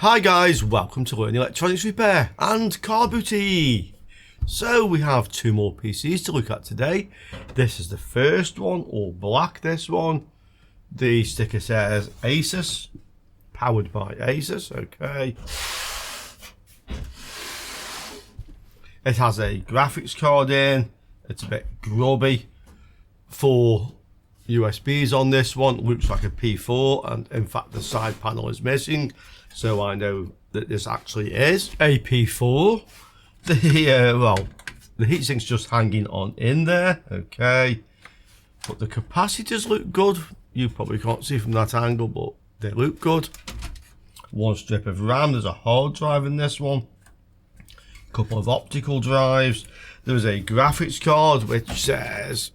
Hi guys, welcome to Learn Electronics Repair and Car Booty. So we have two more PCs to look at today. This is the first one, all black this one. The sticker says Asus, powered by Asus, okay. It has a graphics card in, it's a bit grubby. 4 USBs on this one, looks like a P4, and in fact the side panel is missing. So I know that this actually is a P4. The heatsink's just hanging on in there, okay. But the capacitors look good. You probably can't see from that angle, but they look good. One strip of RAM, there's a hard drive in this one. A couple of optical drives. There's a graphics card which says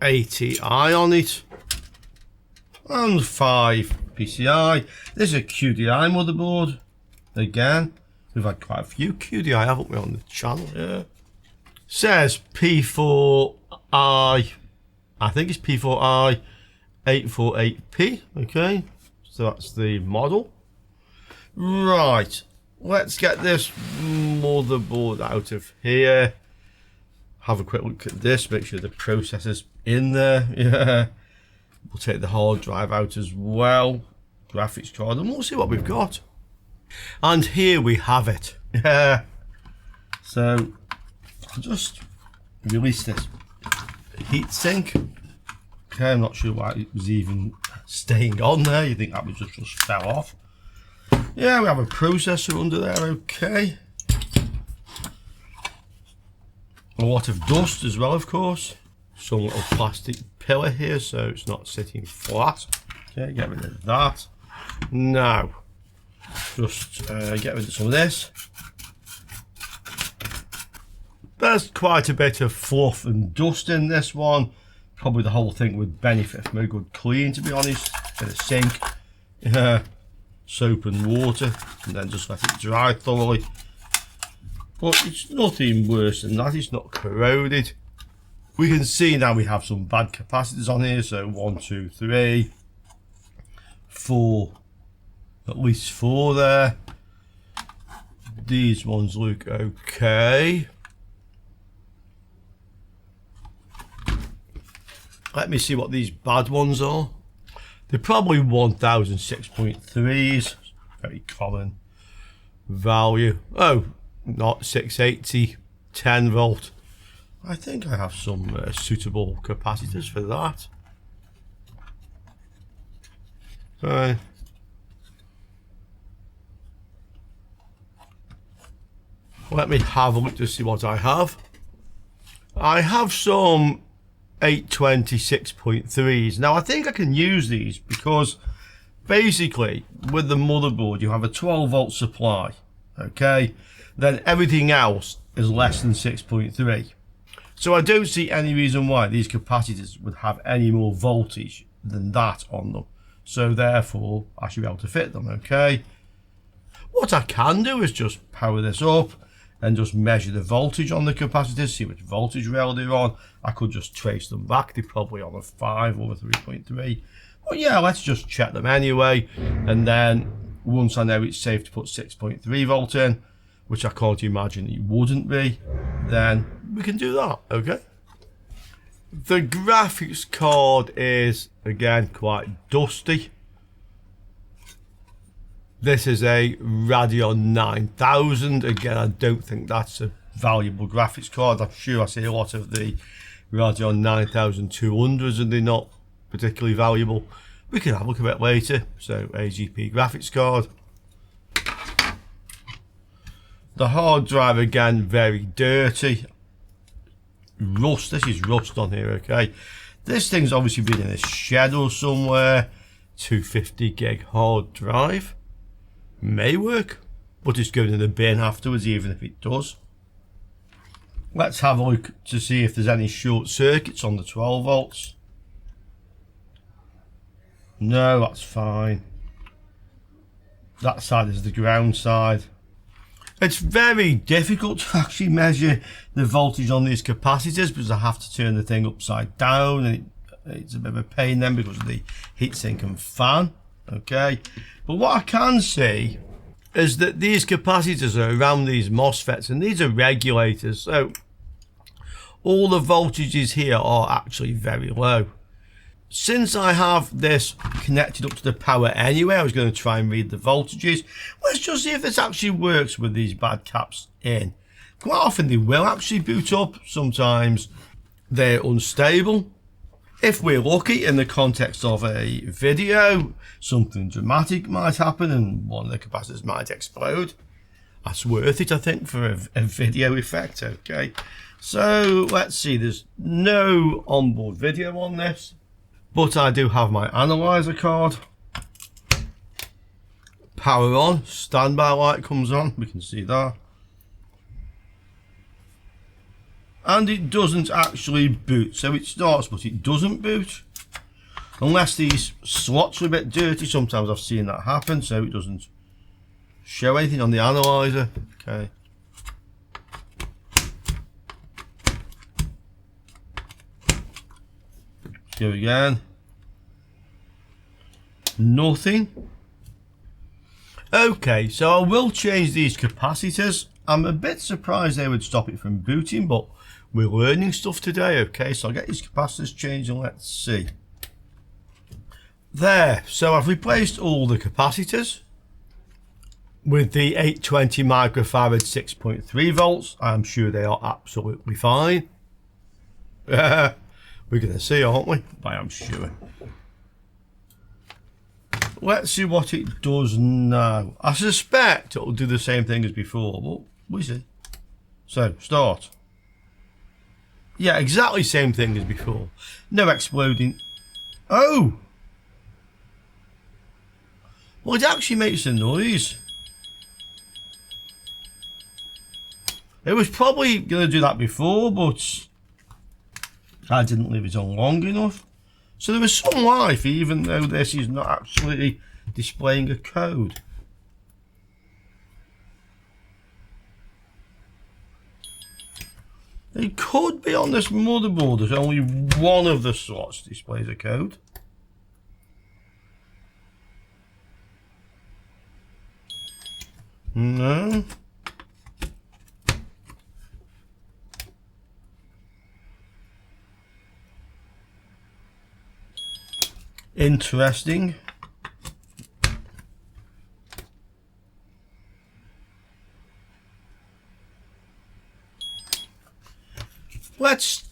ATI on it. And 5 PCI. This is a QDI motherboard. Again, we've had quite a few QDI, haven't we, on the channel? Yeah. Says P4i. I think it's P4i 848P. Okay, so that's the model. Right. Let's get this motherboard out of here. Have a quick look at this. Make sure the processor's in there. Yeah. We'll take the hard drive out as well, graphics card, and we'll see what we've got. And here we have it. Yeah. So I'll just release this heatsink. Okay, I'm not sure why it was even staying on there. You think that would just fell off. Yeah, we have a processor under there. Okay. A lot of dust as well, of course. Some little plastic pillar here, so it's not sitting flat. Okay, get rid of that. Now, just get rid of some of this. There's quite a bit of fluff and dust in this one. Probably the whole thing would benefit from a good clean, to be honest. Bit of sink, soap and water, and then just let it dry thoroughly. But it's nothing worse than that. It's not corroded. We can see now we have some bad capacitors on here. So 1, 2, 3, 4, at least 4 there. These ones look okay. Let me see what these bad ones are. They're probably 1006.3s, very common value. Oh, not 680, 10 volt. I think I have some suitable capacitors for that. Let me have a look to see what I have. I have some 826.3s. Now I think I can use these because basically with the motherboard you have a 12 volt supply, okay? Then everything else is less than 6.3. So I don't see any reason why these capacitors would have any more voltage than that on them. So therefore, I should be able to fit them, okay? What I can do is just power this up and just measure the voltage on the capacitors, see which voltage rail they're on. I could just trace them back. They're probably on a 5 or a 3.3. But yeah, let's just check them anyway. And then once I know it's safe to put 6.3 volt in, which I can't imagine it wouldn't be, then we can do that, okay? The graphics card is, again, quite dusty. This is a Radeon 9000. Again, I don't think that's a valuable graphics card. I'm sure I see a lot of the Radeon 9200s and they're not particularly valuable. We can have a look at it later. So, AGP graphics card. The hard drive, again, very dirty. Rust, this is rust on here, okay. This thing's obviously been in a shed or somewhere. 250 gig hard drive. May work, but it's going in the bin afterwards, even if it does. Let's have a look to see if there's any short circuits on the 12 volts. No, that's fine. That side is the ground side. It's very difficult to actually measure the voltage on these capacitors because I have to turn the thing upside down, and it's a bit of a pain then because of the heatsink and fan. Okay, but what I can see is that these capacitors are around these MOSFETs, and these are regulators, so all the voltages here are actually very low. Since I have this connected up to the power anyway, I was going to try and read the voltages. Let's just see if this actually works with these bad caps in. Quite often they will actually boot up, sometimes they're unstable. If we're lucky in the context of a video, something dramatic might happen and one of the capacitors might explode. That's worth it, I think, for a video effect. Okay, so let's see, there's no onboard video on this, but I do have my analyzer card. Power on, standby light comes on, we can see that. And it doesn't actually boot, so it starts but it doesn't boot. Unless these slots are a bit dirty, sometimes I've seen that happen, so it doesn't show anything on the analyzer. Okay. Go again. Nothing. Okay, so I will change these capacitors. I'm a bit surprised they would stop it from booting, but we're learning stuff today. Okay, so I'll get these capacitors changed and let's see. There, so I've replaced all the capacitors with the 820 microfarad 6.3 volts. I'm sure they are absolutely fine. We're going to see, aren't we? I'm sure. Let's see what it does now. I suspect it will do the same thing as before, but we'll see. So, start. Yeah, exactly same thing as before. No exploding. Oh! Well, it actually makes a noise. It was probably going to do that before, but I didn't leave it on long enough. So there was some life, even though this is not actually displaying a code. It could be on this motherboard, there's only one of the slots displays a code. No. Interesting. Let's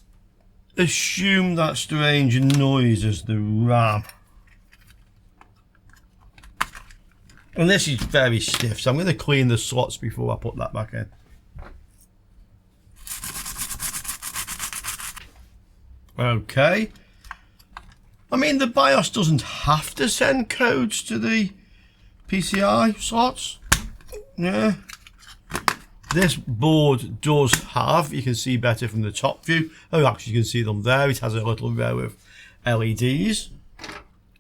assume that strange noise is the RAM. And this is very stiff, so I'm going to clean the slots before I put that back in. Okay. I mean, the BIOS doesn't have to send codes to the PCI slots. Yeah. This board does have, you can see better from the top view. Oh, actually you can see them there. It has a little row of LEDs.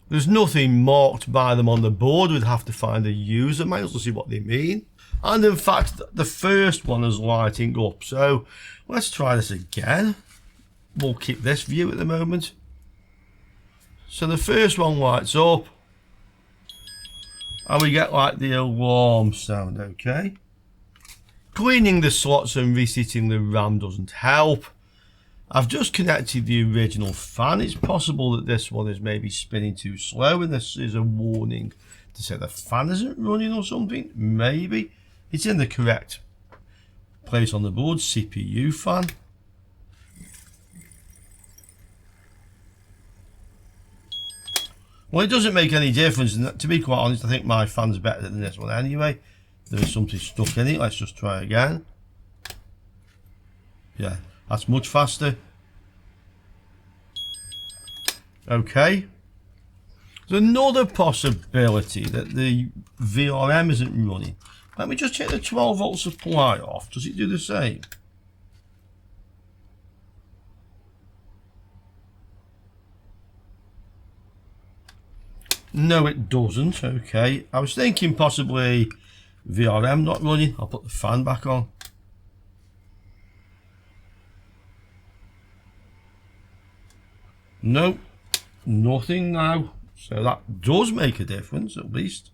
There's nothing marked by them on the board. We'd have to find a user manual to see what they mean. And in fact, the first one is lighting up. So let's try this again. We'll keep this view at the moment. So the first one lights up. And we get like the alarm sound, okay? Cleaning the slots and resetting the RAM doesn't help. I've just connected the original fan. It's possible that this one is maybe spinning too slow and this is a warning to say the fan isn't running or something. Maybe. It's in the correct place on the board. CPU fan. Well, it doesn't make any difference, and to be quite honest, I think my fan's better than this one anyway. There's something stuck in it. Let's just try again. Yeah, that's much faster. Okay. There's another possibility that the VRM isn't running. Let me just take the 12 volt supply off. Does it do the same? No, it doesn't. Okay. I was thinking possibly VRM not running. I'll put the fan back on. Nope. Nothing now. So that does make a difference at least.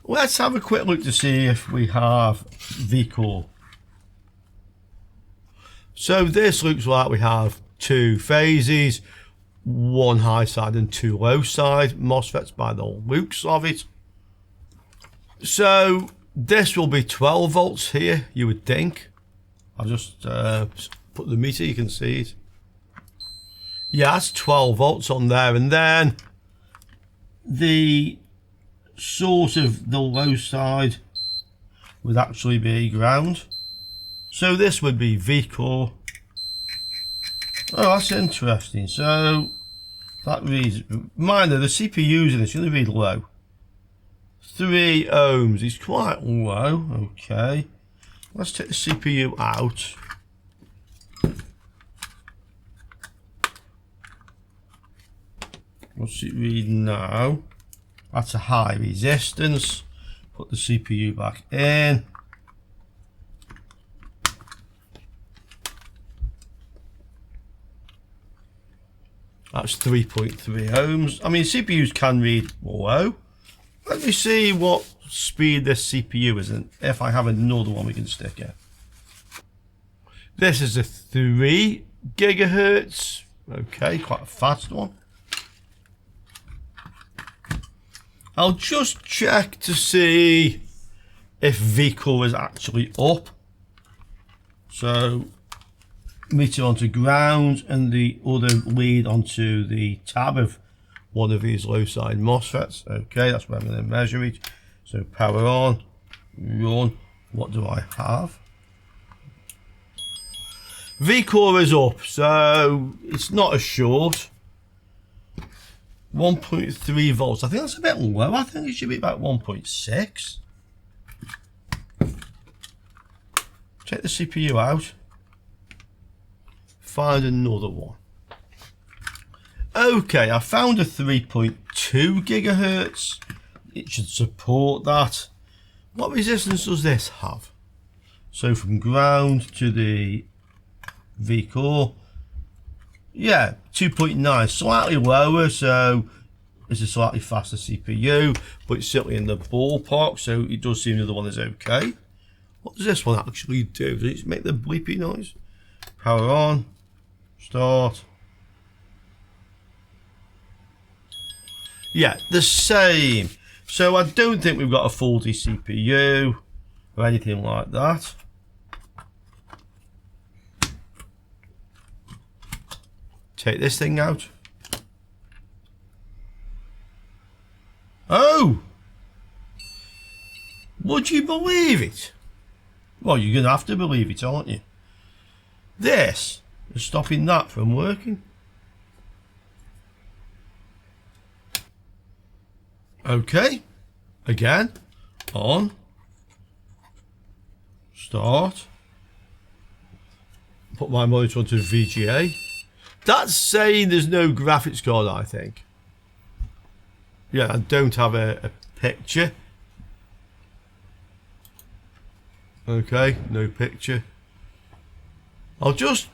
let's have a quick look to see if we have VCore. So this looks like we have 2 phases, 1 high side and 2 low side MOSFETs by the looks of it. So this will be 12 volts here, you would think. I'll just put the meter, you can see it. Yeah, that's 12 volts on there, and then the source of the low side would actually be ground. So this would be VCore. Oh, that's interesting. So that reads, mind that the CPUs in this going to read low. 3 ohms is quite low. Okay, let's take the CPU out. What's it read now? That's a high resistance. Put the CPU back in. That's 3.3 ohms. I mean, CPUs can read low. Let me see what speed this CPU is, and if I have another one we can stick in. This is a 3 gigahertz. Okay, quite a fast one. I'll just check to see if VCore is actually up. So meter onto ground and the other lead onto the tab of one of these low side MOSFETs. Okay, that's where I'm going to measure it. So power on, run. What do I have? VCore is up, so it's not as short. 1.3 volts. I think that's a bit low. I think it should be about 1.6. Take the CPU out. Find another one. Okay, I found a 3.2 gigahertz. It should support that. What resistance does this have? So from ground to the VCore, yeah, 2.9, slightly lower, so it's a slightly faster CPU, but it's certainly in the ballpark, so it does seem the other one is okay. What does this one actually do? Does it make the bleepy noise? Power on, start. Yeah, the same. So I don't think we've got a faulty CPU or anything like that. Take this thing out. Oh! Would you believe it? Well, you're going to have to believe it, aren't you? This is stopping that from working. Okay. Again. On. Start. Put my monitor onto VGA. That's saying there's no graphics card, I think. Yeah, I don't have a picture. Okay, no picture. I'll just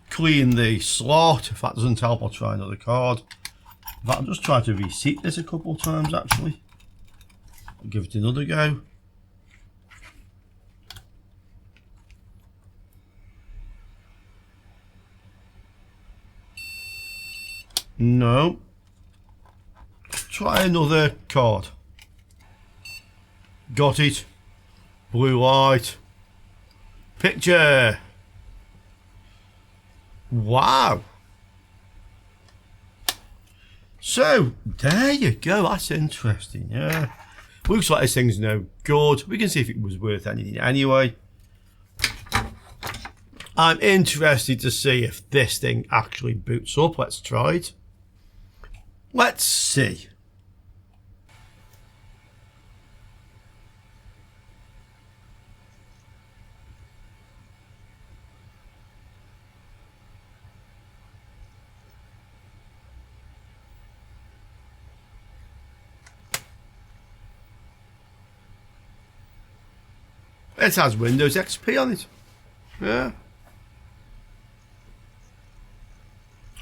clean the slot. If that doesn't help, I'll try another card. In fact, I'll just try to reseat this a couple of times, actually. I'll give it another go. No. Try another card. Got it. Blue light. Picture. Wow. So, there you go. That's interesting, yeah. Looks like this thing's no good. We can see if it was worth anything anyway. I'm interested to see if this thing actually boots up. Let's try it. Let's see. It has Windows XP on it. Yeah.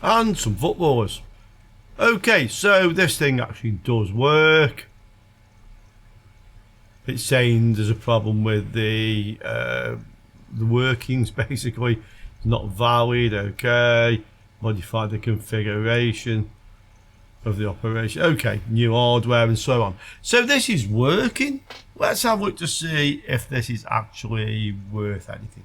And some footballers. Okay, so this thing actually does work. It's saying there's a problem with the workings, basically. It's not valid. Okay, modify the configuration of the operation. Okay, new hardware and so on. So this is working. Let's have a look to see if this is actually worth anything.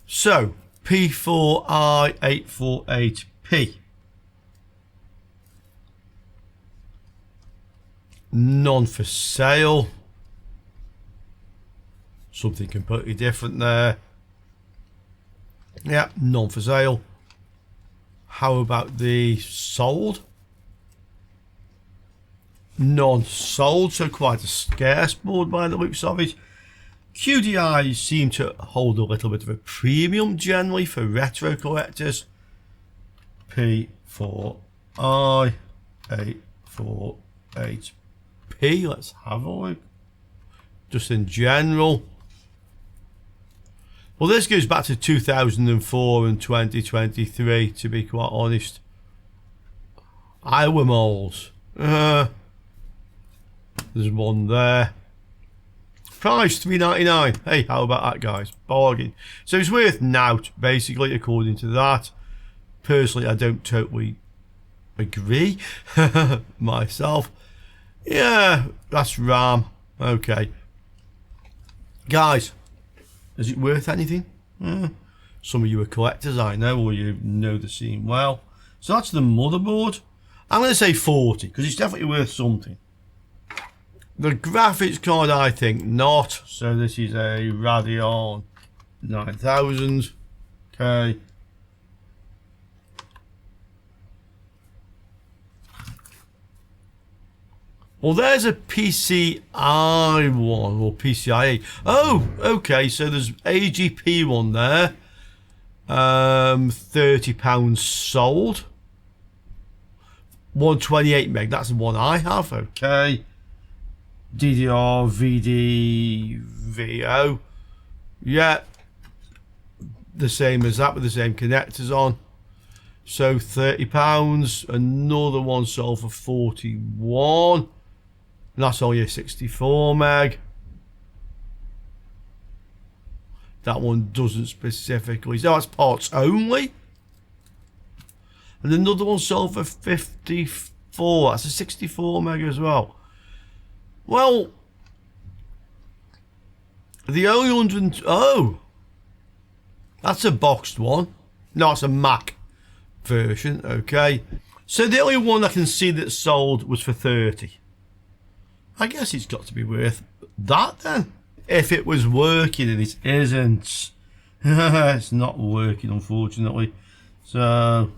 So P4I848P, none for sale. Something completely different there. Yeah, none for sale. How about the sold? None sold, so quite a scarce board by the looks of it. QDIs seem to hold a little bit of a premium generally for retro collectors. P4I848P, let's have a look. Just in general. Well, this goes back to 2004 and 2023, to be quite honest. Iowa moles. There's one there. Price $3.99. Hey, how about that, guys? Bargain. So it's worth nout, basically, according to that. Personally, I don't totally agree myself. Yeah, that's RAM. Okay. Guys, is it worth anything? Some of you are collectors, I know, or you know the scene well. So that's the motherboard. I'm going to say 40, because it's definitely worth something. The graphics card, I think not. So this is a Radeon 9000. Okay. Well, there's a PCI one, or PCIe. Oh, okay, so there's AGP one there. £30 sold. 128 meg, that's the one I have, okay. DDR VDVO. Yeah. The same as that with the same connectors on. So £30. Another one sold for 41. And that's only a 64 meg. That one doesn't specifically. So that's parts only. And another one sold for 54. That's a 64 meg as well. Well, the only 100. Oh, that's a boxed one. No, it's a Mac version. Okay. So the only one I can see that sold was for 30. I guess it's got to be worth that then. If it was working, and it isn't. It's not working, unfortunately. So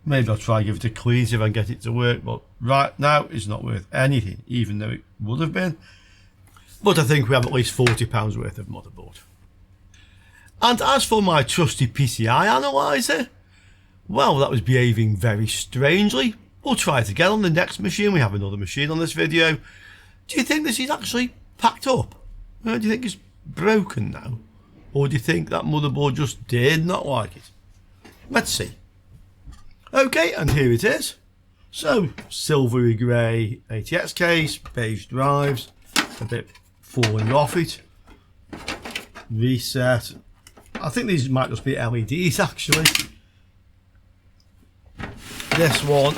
maybe I'll try and give it a clean if I can get it to work. But right now, it's not worth anything, even though it would have been. But I think we have at least £40 worth of motherboard. And as for my trusty PCI analyzer, well, that was behaving very strangely. We'll try it again on the next machine. We have another machine on this video. Do you think this is actually packed up? Do you think it's broken now? Or do you think that motherboard just did not like it? Let's see. Okay, and here it is. So, silvery grey ATX case, beige drives, a bit falling off it. Reset. I think these might just be LEDs actually. This one,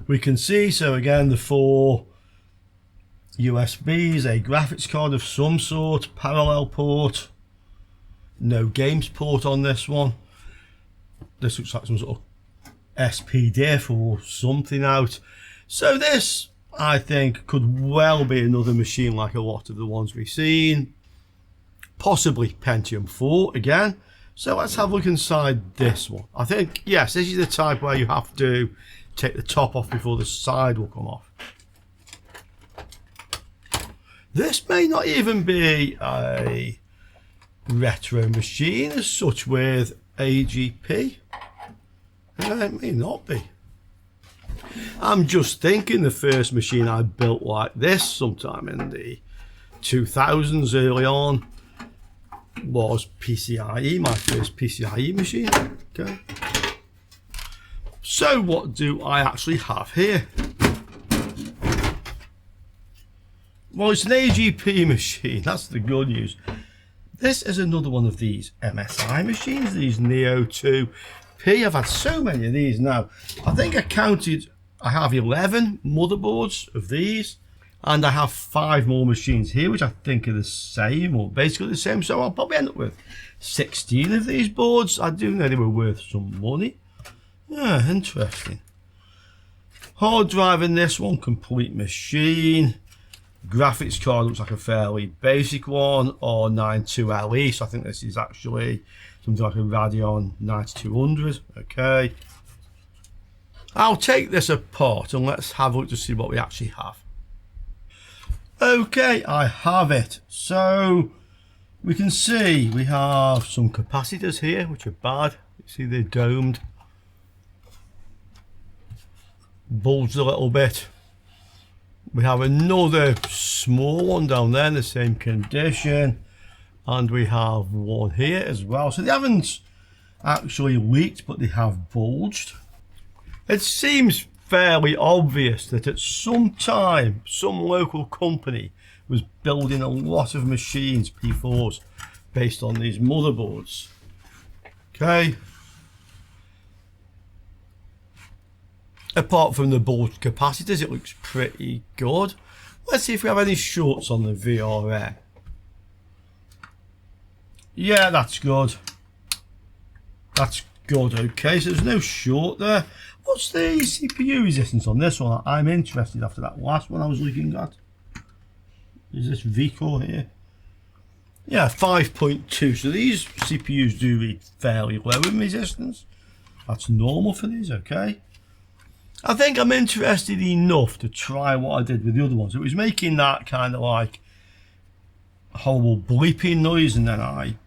we can see, so again, the 4 USBs, a graphics card of some sort, parallel port, no games port on this one. This looks like some sort of SP diff or something out. So this, I think, could well be another machine like a lot of the ones we've seen. Possibly Pentium 4 again. So let's have a look inside this one. I think, yes, this is the type where you have to take the top off before the side will come off. This may not even be a retro machine as such with AGP. It may not be. I'm just thinking the first machine I built like this sometime in the 2000s early on was PCIe, my first PCIe machine. Okay. So what do I actually have here? Well, it's an AGP machine, that's the good news. This is another one of these MSI machines, these Neo 2P. I've had so many of these now. I think I counted, I have 11 motherboards of these, and I have 5 more machines here, which I think are the same, or basically the same. So I'll probably end up with 16 of these boards. I do know they were worth some money. Yeah, interesting. Hard drive in this one, complete machine. Graphics card looks like a fairly basic one, R92LE, so I think this is actually something like a Radeon 9200. Okay, I'll take this apart and let's have a look to see what we actually have. Okay, I have it. So we can see we have some capacitors here, which are bad. You see they're domed, bulged a little bit. We have another small one down there in the same condition, and we have one here as well. So they haven't actually leaked, but they have bulged. It seems fairly obvious that at some time some local company was building a lot of machines, P4s, based on these motherboards. Okay. Apart from the bulged capacitors, it looks pretty good. Let's see if we have any shorts on the VRM. Yeah, that's good. That's good. Okay, so there's no short there. What's the CPU resistance on this one? I'm interested after that last one I was looking at. Is this V-Core here? Yeah, 5.2. So these CPUs do read fairly low in resistance. That's normal for these, okay? I think I'm interested enough to try what I did with the other ones. It was making that kind of like horrible bleeping noise, and then I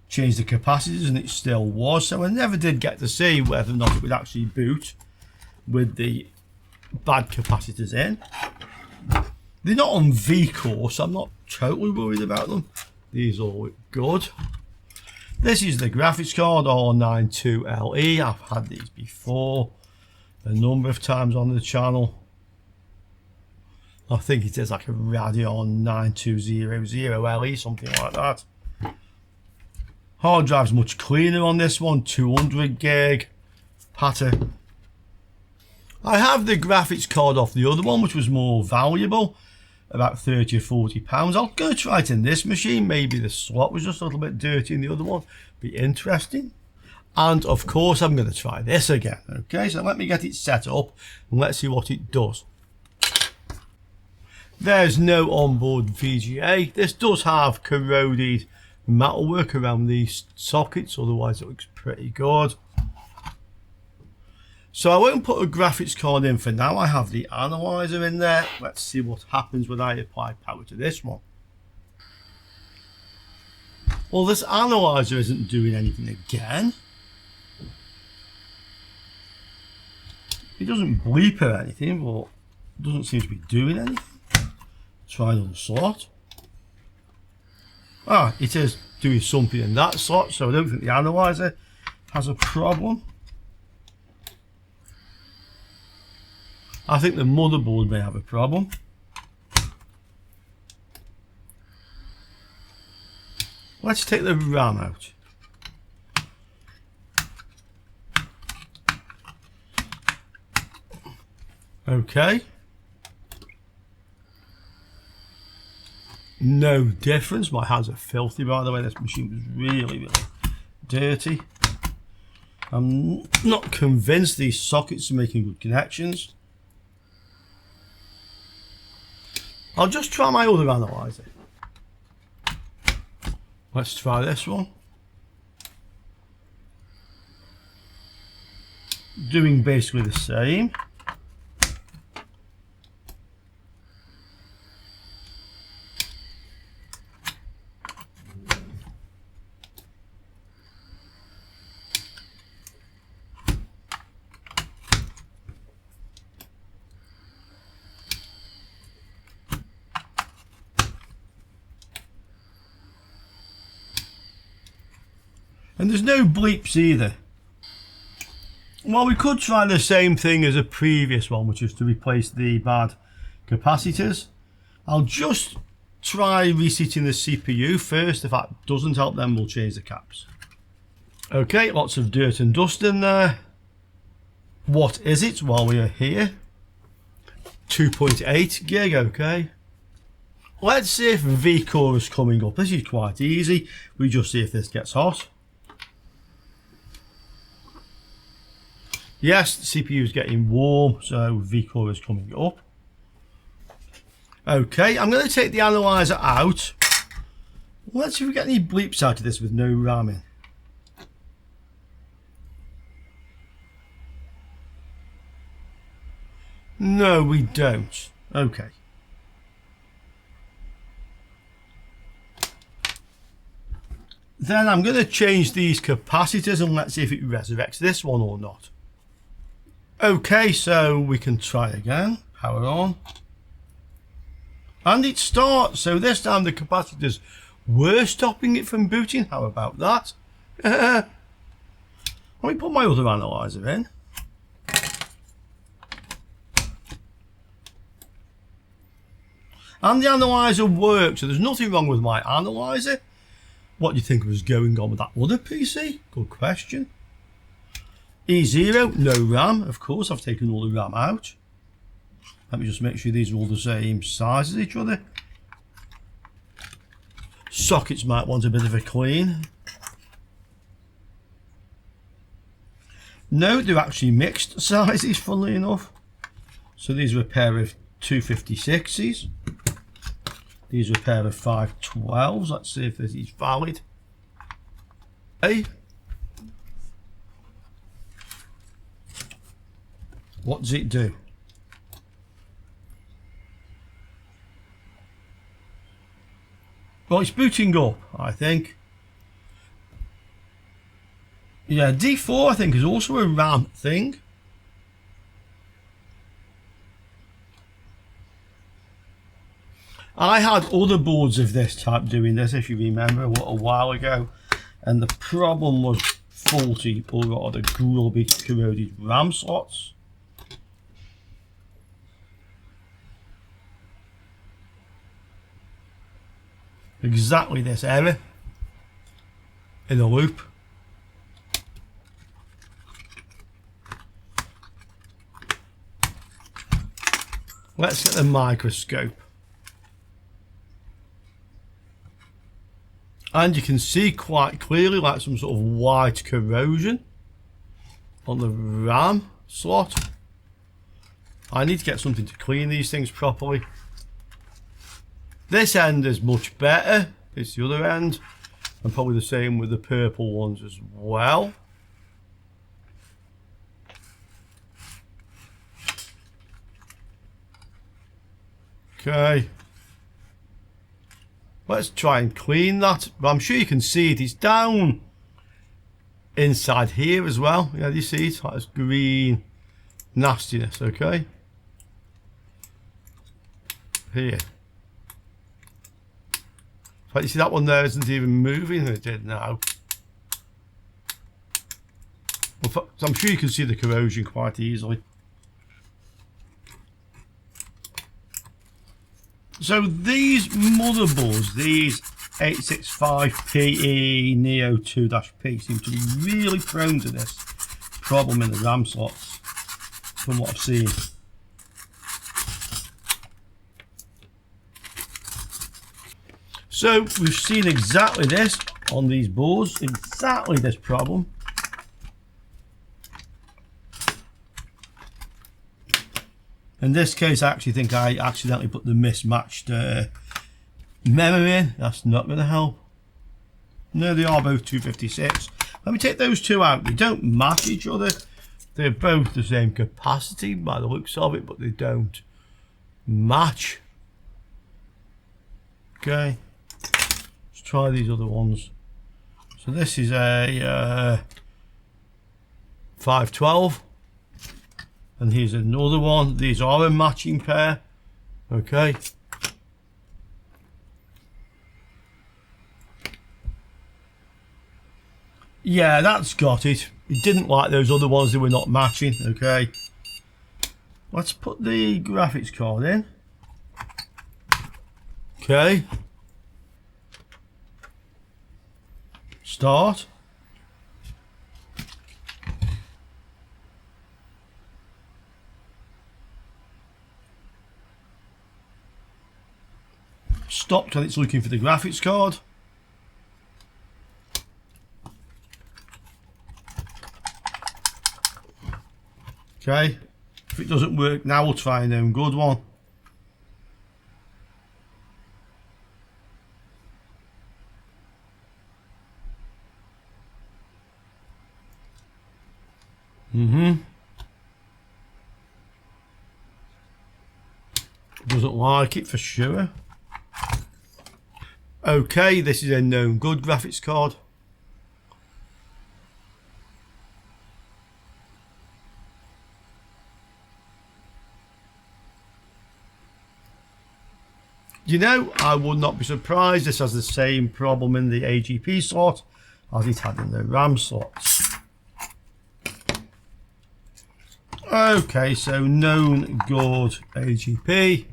changed the capacitors and it still was. So I never did get to see whether or not it would actually boot with the bad capacitors in. They're not on V-Core, so I'm not totally worried about them. These all look good. This is the graphics card, R92LE. I've had these before a number of times on the channel. I think it is like a Radeon 9200LE, something like that. Hard drive's much cleaner on this one, 200 gig pattern. I have the graphics card off the other one, which was more valuable, about 30 or 40 pounds. I'm going to try it in this machine. Maybe the slot was just a little bit dirty in the other one. Be interesting. And of course I'm going to try this again. Okay, so let me get it set up and let's see what it does. There's no onboard VGA. This does have corroded metalwork around these sockets, otherwise it looks pretty good. So I won't put a graphics card in for now. I have the analyzer in there. Let's see what happens when I apply power to this one. Well, this analyzer isn't doing anything again. It doesn't bleep or anything, but it doesn't seem to be doing anything. Try another slot. Ah, it is doing something in that slot, so I don't think the analyzer has a problem. I think the motherboard may have a problem. Let's take the RAM out. Okay. No difference. My hands are filthy, by the way. This machine was really, really dirty. I'm not convinced these sockets are making good connections. I'll just try my other analyzer. Let's try this one. Doing basically the same. And there's no bleeps either. Well, we could try the same thing as a previous one, which is to replace the bad capacitors. I'll just try resetting the CPU first. If that doesn't help, then we'll change the caps. Okay, lots of dirt and dust in there. What is it while we are here? 2.8 gig, okay. Let's see if VCore is coming up. This is quite easy. We just see if this gets hot. Yes, the CPU is getting warm, so VCore is coming up. Okay, I'm going to take the analyzer out. Let's see if we get any bleeps out of this with no RAM in. No, we don't. Okay. Then I'm going to change these capacitors and let's see if it resurrects this one or not. Okay, so we can try again. Power on. And it starts. So this time the capacitors were stopping it from booting. How about that? Let me put my other analyzer in. And the analyzer works, so there's nothing wrong with my analyzer. What do you think was going on with that other PC? Good question. E0, no RAM, of course, I've taken all the RAM out. Let me just make sure these are all the same size as each other. Sockets might want a bit of a clean. No, they're actually mixed sizes, funnily enough. So these are a pair of 256s. These are a pair of 512s. Let's see if this is valid. Okay. What does it do? Well, it's booting up, I think. Yeah, D4 I think is also a RAM thing. I had other boards of this type doing this, if you remember, a little while ago, and the problem was faulty or rather grubby corroded RAM slots. Exactly this error in a loop. Let's get the microscope. And you can see quite clearly like some sort of white corrosion on the RAM slot. I need to get something to clean these things properly. This end is much better. It's the other end. And probably the same with the purple ones as well. Okay. Let's try and clean that. But I'm sure you can see it. It's down inside here as well. Yeah, you see it? Like this green nastiness, okay? Here. But you see that one there isn't even moving. It did now. Well, I'm sure you can see the corrosion quite easily. So these motherboards, these 865PE Neo 2-P seem to be really prone to this problem in the RAM slots from what I've seen. So we've seen exactly this on these boards, exactly this problem. In this case, I actually think I accidentally put the mismatched memory in. That's not going to help. No, they are both 256. Let me take those two out. They don't match each other. They're both the same capacity by the looks of it, but they don't match. Okay. Let's try these other ones. So this is a 512. And here's another one. These are a matching pair. Okay. Yeah, that's got it. He didn't like those other ones, they were not matching. Okay, let's put the graphics card in. Okay, start. Stopped when it's looking for the graphics card. Okay, if it doesn't work now, we'll try a known good one. Doesn't like it for sure. Okay, this is a known good graphics card. You know, I would not be surprised this has the same problem in the AGP slot as it had in the RAM slots. Okay, so known good AGP.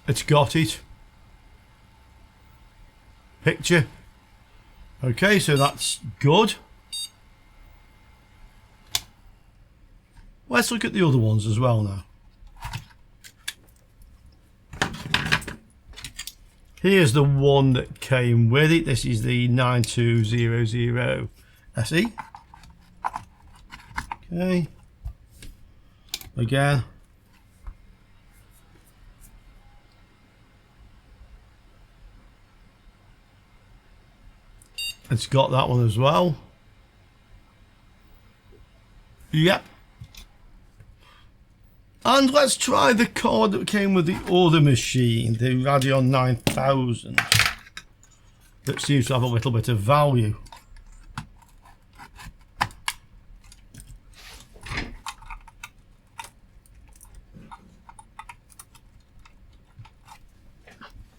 It's got it. Picture. Okay, so that's good. Let's look at the other ones as well now. Here's the one that came with it. This is the 9200 SE. Okay. Again. It's got that one as well. Yep. And let's try the card that came with the other machine, the Radeon 9000. That seems to have a little bit of value.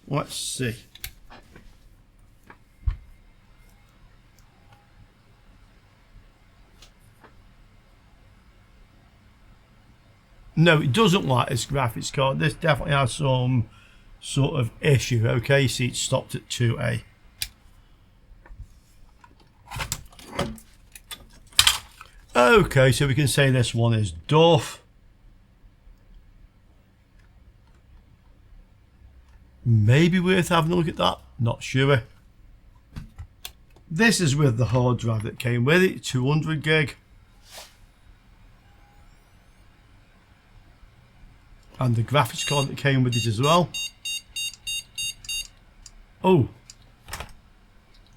Let's see. No, it doesn't like this graphics card. This definitely has some sort of issue. Okay, see, it stopped at 2A. Okay, so we can say this one is Duff. Maybe worth having a look at that. Not sure. This is with the hard drive that came with it, 200 gig. And the graphics card that came with it as well. Oh.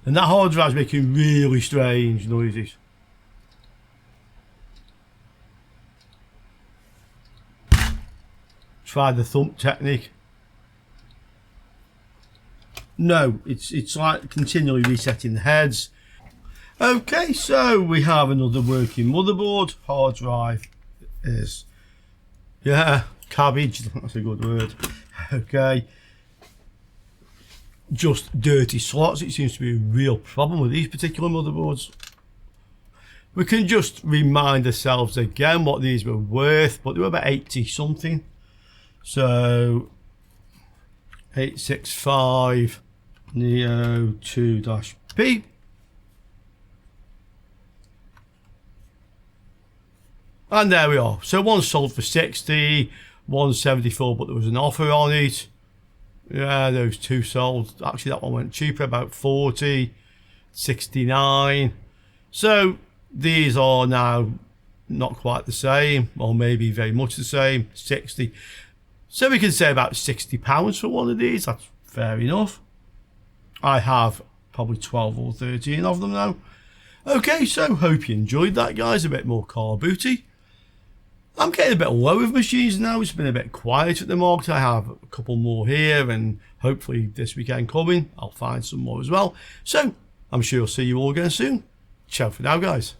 And that hard drive's making really strange noises. Try the thump technique. No, it's like continually resetting the heads. Okay, so we have another working motherboard. Hard drive is, yeah, cabbage, that's a good word. Okay, just dirty slots. It seems to be a real problem with these particular motherboards. We can just remind ourselves again what these were worth, but they were about 80 something. So 865 Neo 2-P. And there we are. So one sold for 60, 174, but there was an offer on it. Yeah, those two sold. Actually, that one went cheaper, about 40, 69. So these are now not quite the same, or maybe very much the same, 60. So we can say about £60 for one of these. That's fair enough. I have probably 12 or 13 of them now. Okay, so hope you enjoyed that, guys. A bit more car booty. I'm getting a bit low with machines now. It's been a bit quiet at the market. I have a couple more here, and hopefully this weekend coming, I'll find some more as well. So I'm sure I'll see you all again soon. Ciao for now, guys.